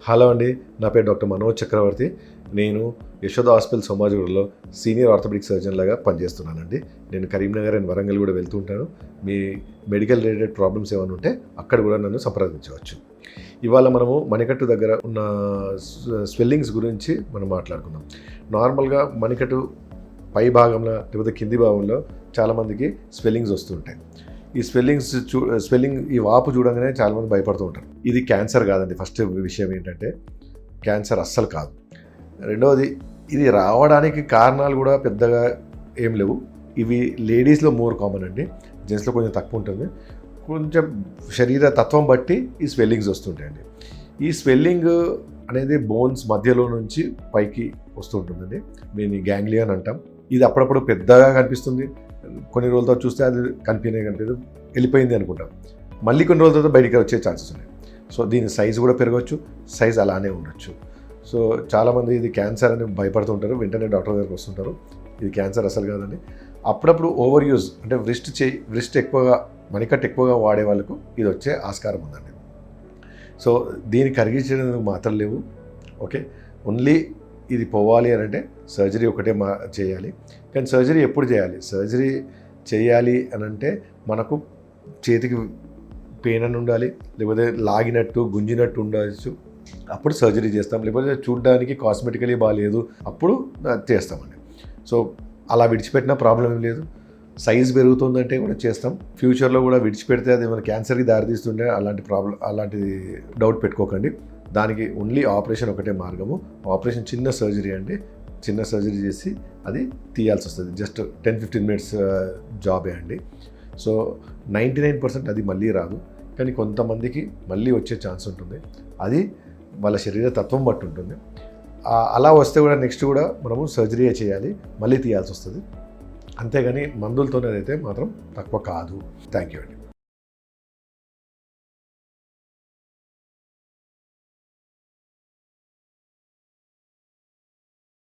Hello అండి, నా పేరు డాక్టర్ మనోజ్ చక్రవర్తి. నేను యశోద హాస్పిటల్ సోమాజిగూడలో సీనియర్ ఆర్థోపెడిక్ సర్జన్ లాగా పనిచేస్తున్నానండి. నేను కరీంనగర్ అండ్ వరంగల్ కూడా వెళ్తూ ఉంటాను. మీ మెడికల్ రిలేటెడ్ ప్రాబ్లమ్స్ ఏమైనా ఉంటే అక్కడ కూడా నన్ను సంప్రదించవచ్చు. ఇవాళ మనము మణికట్టు దగ్గర ఉన్న స్వెల్లింగ్స్ గురించి మనం మాట్లాడుకుందాం. నార్మల్గా మణికట్టు పై భాగంలో లేకపోతే కింది భాగంలో చాలామందికి స్వెల్లింగ్స్ వస్తుంటాయి. ఈ స్వెల్లింగ్ ఈ వాపు చూడంగానే చాలామంది భయపడుతూ ఉంటారు. ఇది క్యాన్సర్ కాదండి. ఫస్ట్ విషయం ఏంటంటే క్యాన్సర్ అస్సలు కాదు. రెండవది, ఇది రావడానికి కారణాలు కూడా పెద్దగా ఏం లేవు. ఇవి లేడీస్లో మోర్ కామన్ అండి, జెంట్స్లో కొంచెం తక్కువ ఉంటుంది. కొంచెం శరీర తత్వం బట్టి ఈ స్వెల్లింగ్స్ వస్తుంటాయండి. ఈ స్వెల్లింగ్ అనేది బోన్స్ మధ్యలో నుంచి పైకి వస్తూ ఉంటుందండి. దీన్ని గ్యాంగ్లియన్ అంటాం. ఇది అప్పుడప్పుడు పెద్దగా కనిపిస్తుంది, కొన్ని రోజుల తర్వాత చూస్తే అది కనిపించదు, వెళ్ళిపోయింది అనుకుంటాం. మళ్ళీ కొన్ని రోజుల తర్వాత బయటికి వచ్చే ఛాన్సెస్ ఉన్నాయి. సో దీని సైజు కూడా పెరగవచ్చు, సైజ్ అలానే ఉండొచ్చు. సో చాలామంది ఇది క్యాన్సర్ అని భయపడుతుంటారు, వెంటనే డాక్టర్ దగ్గరికి వస్తుంటారు. ఇది క్యాన్సర్ అసలు కాదండి. అప్పుడప్పుడు ఓవర్ యూజ్ అంటే వ్రిస్ట్ ఎక్కువగా, మణికట్టు ఎక్కువగా వాడే వాళ్ళకు ఇది వచ్చే ఆస్కారం ఉందండి. సో దీన్ని కరిగించడానికి మాత్రం లేవు. ఓకే, ఓన్లీ ఇది పోవాలి అని అంటే సర్జరీ ఒకటే చేయాలి. కానీ సర్జరీ ఎప్పుడు చేయాలి? సర్జరీ చేయాలి అని అంటే మనకు చేతికి పెయిన్ అని ఉండాలి, లేకపోతే లాగినట్టు గుంజినట్టు ఉండవచ్చు, అప్పుడు సర్జరీ చేస్తాం. లేకపోతే చూడడానికి కాస్మెటికలీ బాగాలేదు, అప్పుడు చేస్తామండి. సో అలా విడిచిపెట్టినా ప్రాబ్లం ఏం లేదు. సైజ్ పెరుగుతుందంటే కూడా చేస్తాం. ఫ్యూచర్లో కూడా విడిచిపెడితే అది మన క్యాన్సర్కి దారితీస్తుంటే అలాంటి డౌట్ పెట్టుకోకండి. దానికి ఓన్లీ ఆపరేషన్ ఒకటే మార్గము. ఆపరేషన్ చిన్న సర్జరీ అండి, చిన్న సర్జరీ చేసి అది తీయాల్సి వస్తుంది. జస్ట్ 10-15 మినిట్స్ జాబే అండి. సో 99% అది మళ్ళీ రాదు, కానీ కొంతమందికి మళ్ళీ వచ్చే ఛాన్స్ ఉంటుంది. అది వాళ్ళ శరీర తత్వం బట్టి ఉంటుంది. అలా వస్తే కూడా నెక్స్ట్ కూడా మనము సర్జరీ చేయాలి, మళ్ళీ తీయాల్సి వస్తుంది. అంతేగాని మందులతోనే అయితే మాత్రం తక్కువ కాదు. థ్యాంక్ యూ అండి.